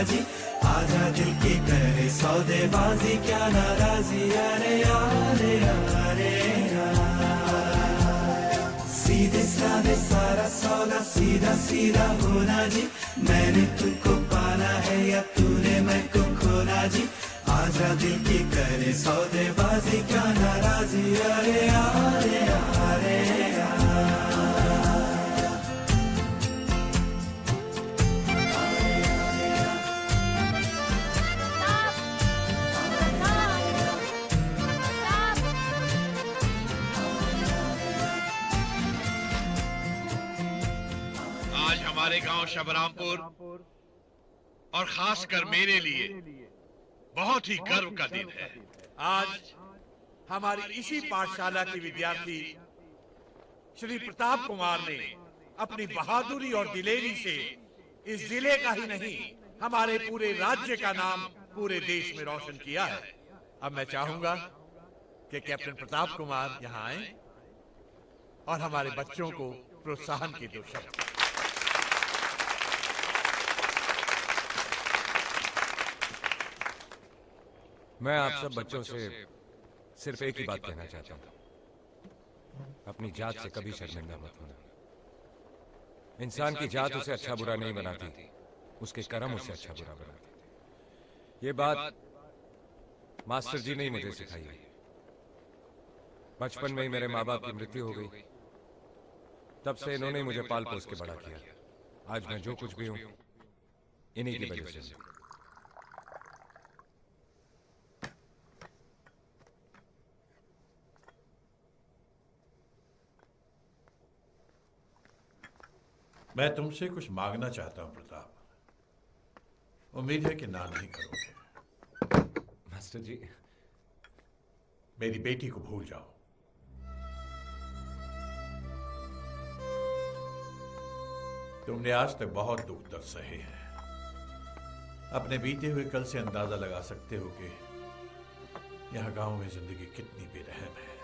जी, आजा दिल की करे सौदेबाजी, क्या नाराजी, अरे यारे यारे सीधे साधे सारा सौदा, सीधा सीधा होना जी, मैंने तुमको पाना है या तूने मेरे खोना जी, आजा दिल की करे सौदेबाजी, क्या नाराजी, अरे यारे यारे आज हमारे गांव शबरामपुर और खासकर मेरे लिए बहुत ही गर्व का दिन है। आज हमारी इसी पाठशाला के विद्यार्थी श्री प्रताप कुमार ने अपनी बहादुरी और दिलेरी से इस जिले का ही नहीं, हमारे पूरे राज्य का नाम पूरे देश में रोशन किया है। अब मैं चाहूंगा कि कैप्टन प्रताप कुमार यहां आए और हमारे बच्चों को प्रोत्साहन के दो शब्द। मैं आप सब बच्चों से सिर्फ एक ही बात कहना चाहता हूं, अपनी जात से कभी शर्मिंदा मत होना। इंसान की जात उसे अच्छा बुरा नहीं बनाती, उसके कर्म उसे अच्छा बुरा बनाते। ये बात मास्टर जी ने ही मुझे सिखाई है। बचपन में ही मेरे माँ बाप की मृत्यु हो गई, तब से इन्होंने मुझे पाल पोस के बड़ा किया। आज मैं जो कुछ भी हूं इन्हीं की वजह से। मैं तुमसे कुछ मांगना चाहता हूं प्रताप, उम्मीद है कि ना नहीं करोगे। मास्टर जी, मेरी बेटी को भूल जाओ। तुमने आज तक बहुत दुख दर्द सहे हैं। अपने बीते हुए कल से अंदाजा लगा सकते हो कि यहां गांव में जिंदगी कितनी बेरहम है।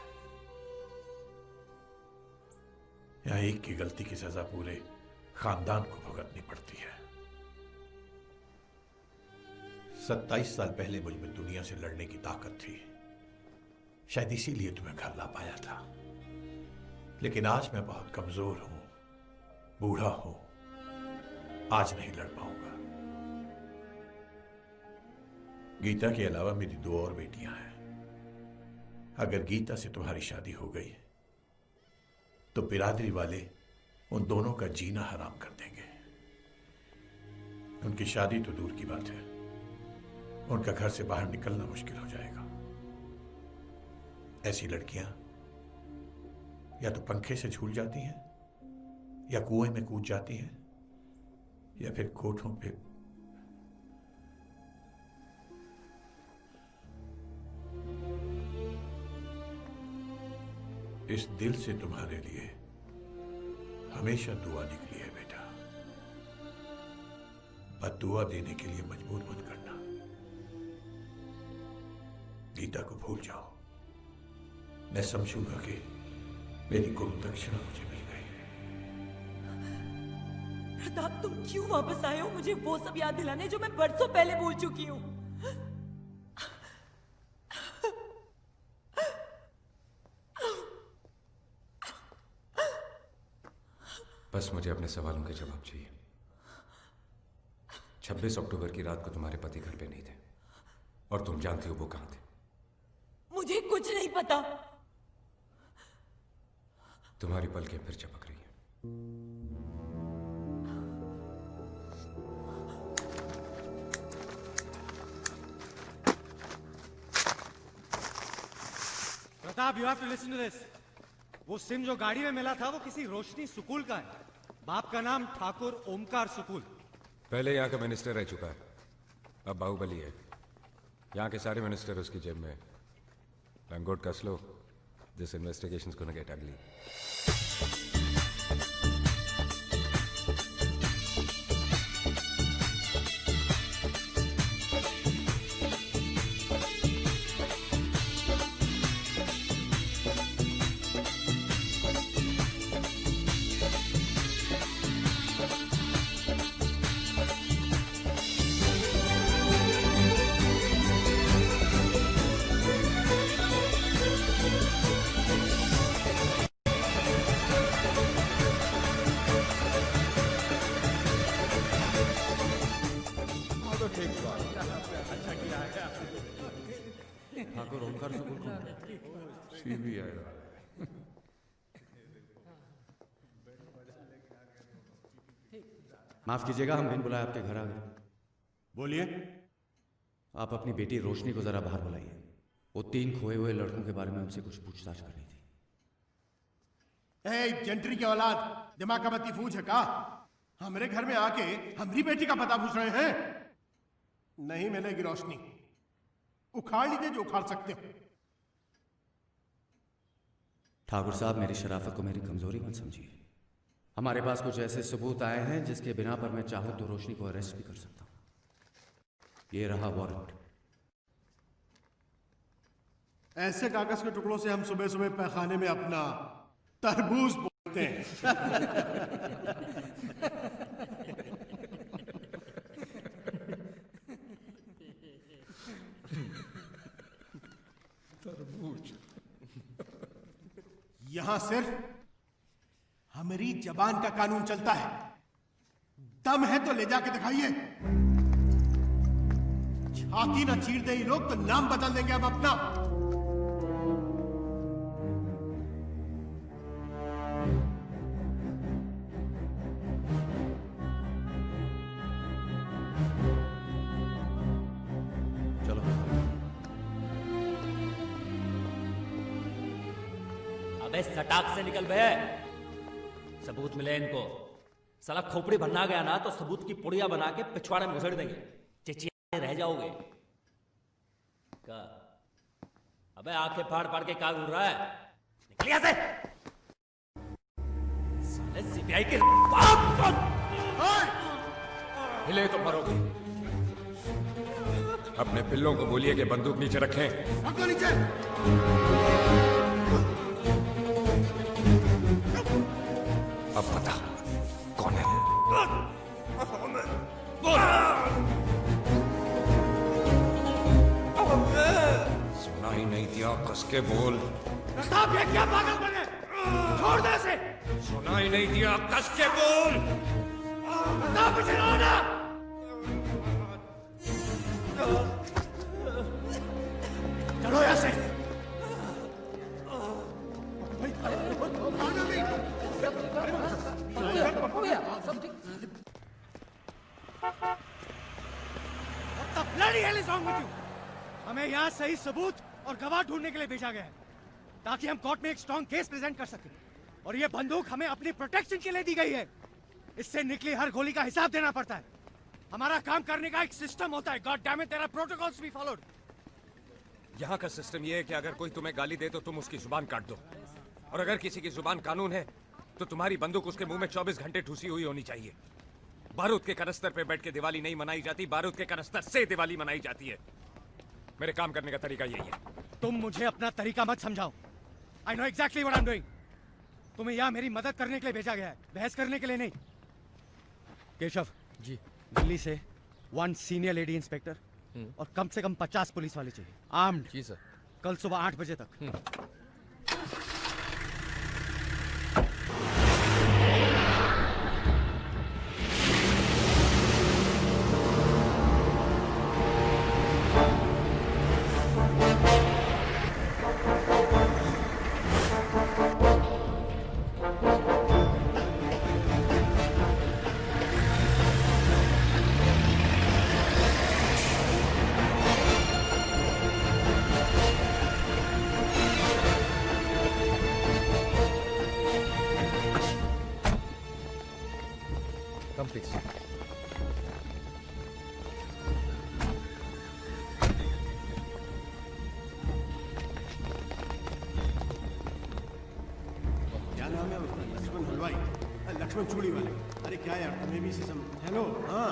यहां एक की गलती की सजा पूरे खानदान को भुगतनी पड़ती है। 27 साल पहले मुझ में दुनिया से लड़ने की ताकत थी, शायद इसीलिए तुम्हें घर ला पाया था। लेकिन आज मैं बहुत कमजोर हूं, बूढ़ा हूं, आज नहीं लड़ पाऊंगा। गीता के अलावा मेरी 2 और बेटियां हैं। अगर गीता से तुम्हारी शादी हो गई तो बिरादरी वाले उन दोनों का जीना हराम कर देंगे। उनकी शादी तो दूर की बात है, उनका घर से बाहर निकलना मुश्किल हो जाएगा। ऐसी लड़कियां या तो पंखे से झूल जाती हैं, या कुएं में कूद जाती हैं, या फिर कोठों पे। इस दिल से तुम्हारे लिए हमेशा दुआ निकली है बेटा। पर दुआ देने के लिए मजबूर मत करना। गीता को भूल जाओ। मैं समझूंगा कि मेरी गुरु दक्षिणा मुझे मिल गई। प्रताप, तुम क्यों वापस आए हो मुझे वो सब याद दिलाने जो मैं बरसों पहले भूल चुकी हूँ। बस मुझे अपने सवालों के जवाब चाहिए। 26 अक्टूबर की रात को तुम्हारे पति घर पे नहीं थे, और तुम जानती हो वो कहां थे। मुझे कुछ नहीं पता। तुम्हारी पलकें फिर चपक रही हैं। Pratap, you have to listen to this. वो सिम जो गाड़ी में मिला था वो किसी रोशनी सुकूल का है। बाप का नाम ठाकुर ओमकार सुकूल। पहले यहाँ का मिनिस्टर रह चुका है, अब बाहुबली है। यहाँ के सारे मिनिस्टर उसकी जेब में। I'm good, Kaslo. This investigation is gonna get ugly. तो ठीक हुआ। अच्छा किया है। ठाकुर ओमकार सुकुल को CBI माफ कीजिएगा, हम बिन बुलाए आपके घर आ गए। बोलिए। आप अपनी बेटी रोशनी को जरा बाहर बुलाइए। वो 3 खोए हुए लड़कों के बारे में उनसे कुछ पूछताछ करनी थी। ए जेंट्री की औलाद, दिमाग का बत्ती फूज है का? हमारे घर में आके हमारी बेटी का पता पूछ रहे हैं? नहीं मिलेगी रोशनी। उखाड़ लीजिए जो उखाड़ सकते हो। ठाकुर साहब, मेरी शराफत को मेरी कमजोरी मत समझिए। हमारे पास कुछ ऐसे सबूत आए हैं जिसके बिना पर मैं चाहूं तो रोशनी को अरेस्ट भी कर सकता हूं। ये रहा वारंट। ऐसे कागज के टुकड़ों से हम सुबह सुबह पैखाने में अपना तरबूज बोलते हैं। यहां सिर्फ हमारी जबान का कानून चलता है। दम है तो ले जाके दिखाइए। छाती ना चीर दे ये लोग तो नाम बदल देंगे हम अपना। चलो। अबे सटाक से निकल बे। सबूत मिले इनको। साला खोपड़ी भरना गया ना तो सबूत की पुड़िया बना के पिछवाड़े में घुसेड़ देंगे। चिचिया रह जाओगे। का? अबे आंखें फाड़ फाड़ के क्या घूर रहा है? निकल यहाँ से। साले सीबीआई के हिले तो मरोगे। अपने पिल्लों को बोलिए कि बंदूक नीचे रखें। रख दो नीचे। अब पता कौन है? सुना ही नहीं दिया, कस के बोल। प्रताप, ये क्या पागल बने? छोड़ दे इसे। सुना ही नहीं दिया, कस के बोल। प्रताप, इसे लो ना। चलो यहाँ से। Bloody hell is wrong with you? हमें यहाँ सही सबूत और गवाह ढूंढने के लिए भेजा गया है ताकि हम कोर्ट में एक स्ट्रॉन्ग केस प्रेजेंट कर सकें। और ये बंदूक हमें अपनी प्रोटेक्शन के लिए दी गई है। इससे निकली हर गोली का हिसाब देना पड़ता है। हमारा काम करने का एक सिस्टम होता है। God damn it, there are protocols be followed. यहाँ का सिस्टम ये है कि अगर कोई तुम्हें गाली दे तो तुम उसकी जुबान काट दो, और अगर किसी की जुबान कानून है तो तुम्हारी बंदूक उसके मुंह में 24 घंटे ठूसी हुई होनी चाहिए। बारूद के कनस्तर पे बैठ के दिवाली नहीं मनाई जाती, बारूद के कनस्तर से दिवाली मनाई जाती है। मेरे काम करने का तरीका यही है। तुम मुझे अपना तरीका मत समझाओ। I know exactly what I am doing. तुम्हें यहाँ मेरी मदद करने के लिए भेजा गया है, बहस करने के लिए नहीं। केशव जी, दिल्ली से 1 सीनियर लेडी इंस्पेक्टर और कम से कम 50 पुलिस वाले चाहिए, आर्म्ड। जी सर। कल सुबह 8 बजे तक। लक्ष्मण चूड़ी वाले। अरे क्या यार, तुम्हें भी हेलो। हाँ,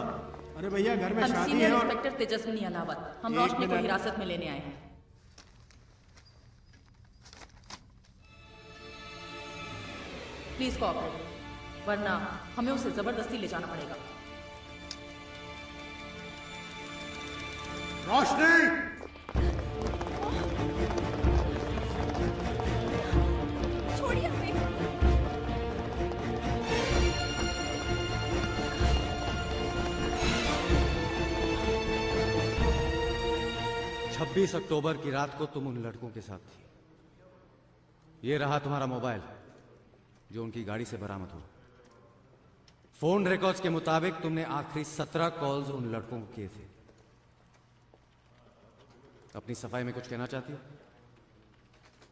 अरे भैया घर में हम शादी सीनियर है और इंस्पेक्टर तेजस्विनी अलावत, हम एक रोशनी को मिनट। हिरासत में लेने आए हैं। प्लीज कोऑपरेट, वरना हमें उसे जबरदस्ती ले जाना पड़ेगा। रोशनी, छोड़िए हमें। 26 अक्टूबर की रात को तुम उन लड़कों के साथ थी। ये रहा तुम्हारा मोबाइल जो उनकी गाड़ी से बरामद हुआ। फोन रिकॉर्ड्स के मुताबिक तुमने आखिरी 17 कॉल्स उन लड़कों को किए थे। अपनी सफाई में कुछ कहना चाहती हो?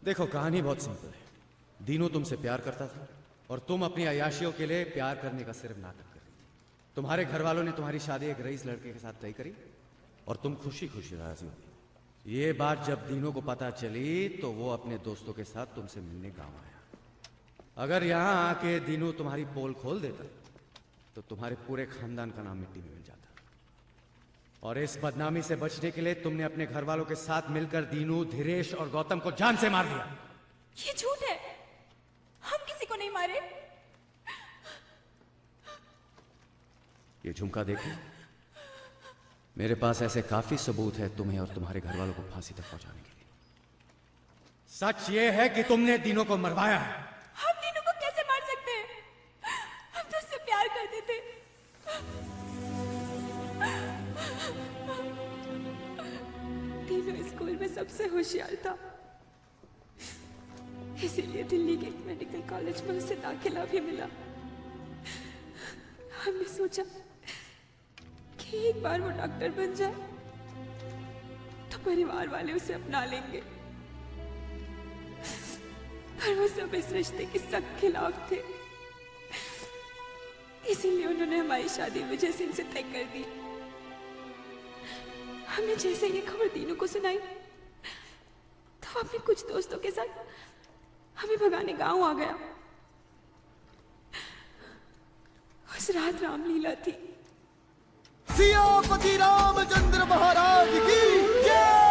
देखो, कहानी बहुत सिंपल है। दीनू तुमसे प्यार करता था और तुम अपनी अयाशियों के लिए प्यार करने का सिर्फ नाटक कर रही थी। तुम्हारे घर वालों ने तुम्हारी शादी एक रईस लड़के के साथ तय करी और तुम खुशी खुशी राजी हो गई। ये बात जब दीनू को पता चली तो वो अपने दोस्तों के साथ तुमसे मिलने गांव आया। अगर यहां आके दीनू तुम्हारी पोल खोल देता तो तुम्हारे पूरे खानदान का नाम मिट्टी में मिल जाता। और इस बदनामी से बचने के लिए तुमने अपने घर वालों के साथ मिलकर दीनू, धीरेश और गौतम को जान से मार दिया। ये झूठ है, हम किसी को नहीं मारे। ये झुमका देखो, मेरे पास ऐसे काफी सबूत है तुम्हें और तुम्हारे घर वालों को फांसी तक पहुंचाने के लिए। सच ये है कि तुमने दीनू को मरवाया है। हम दीनू को कैसे मार सकते हैं? हम तो उससे प्यार करते थे। दीनू स्कूल में सबसे होशियार था, इसीलिए दिल्ली के एक मेडिकल कॉलेज में उसे दाखिला भी मिला। हमने सोचा कि एक बार वो डॉक्टर बन जाए तो परिवार वाले उसे अपना लेंगे, पर वो सब इस रिश्ते के सख्त खिलाफ थे। इसीलिए उन्होंने हमारी शादी वजह से इनसे तय कर दी। हमने जैसे ये खबर दीनू को सुनाई तो वो अपने कुछ दोस्तों के साथ हमें भगाने गांव आ गया। उस रात रामलीला थी। सियापति रामचंद्र महाराज की जय।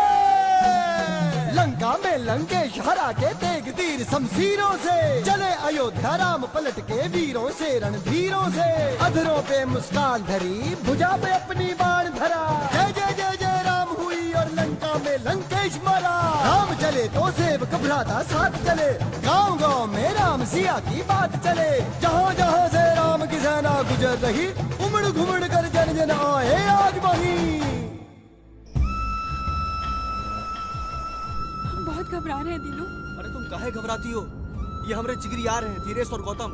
लंका में लंकेश हरा के तेग तीर शमशीरों से चले अयोध्या राम पलट के वीरों से रणधीरों से। अधरों पे मुस्कान धरी, भुजा पे अपनी बाण धरा। जय जय जय जय राम हुई और लंका में लंकेश मरा। राम चले तो सेवक भ्राता साथ चले, गांव गांव में राम सिया की बात चले। जहाँ जहाँ से राम की सेना गुजर रही, उमड़ घुमड़ कर जन जन आए आज वहीं। हम बहुत घबरा रहे हैं दीनू। अरे तुम काहे घबराती हो? ये हमारे जिगरी यार हैं, धीरेश और गौतम।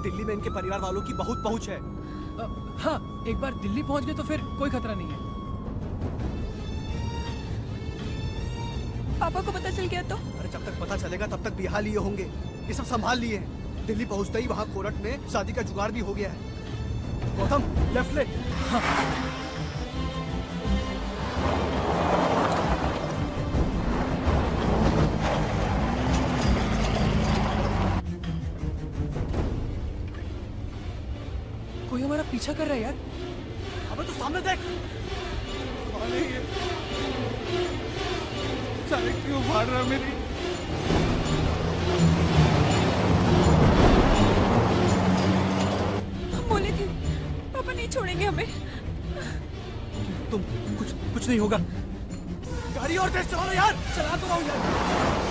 दिल्ली में इनके परिवार वालों की बहुत पहुंच है। हाँ, एक बार दिल्ली पहुंच गए तो फिर कोई खतरा नहीं है। पापा को पता चल गया तो? अरे जब तक पता चलेगा तब तक बिहार लिए होंगे। ये सब संभाल लिए हैं। दिल्ली पहुंचते ही वहाँ कोरट में शादी का जुगाड़ भी हो गया है। गौतम, लेफ्ट ले। हाँ। कोई हमारा पीछा कर रहा है यार। अबे तो सामने देख। साले क्यों मार रहा मेरी? हम बोले थे पापा नहीं छोड़ेंगे हमें। तुम कुछ नहीं होगा। गाड़ी और तेज चलाओ यार। चला तो रहा हूँ यार।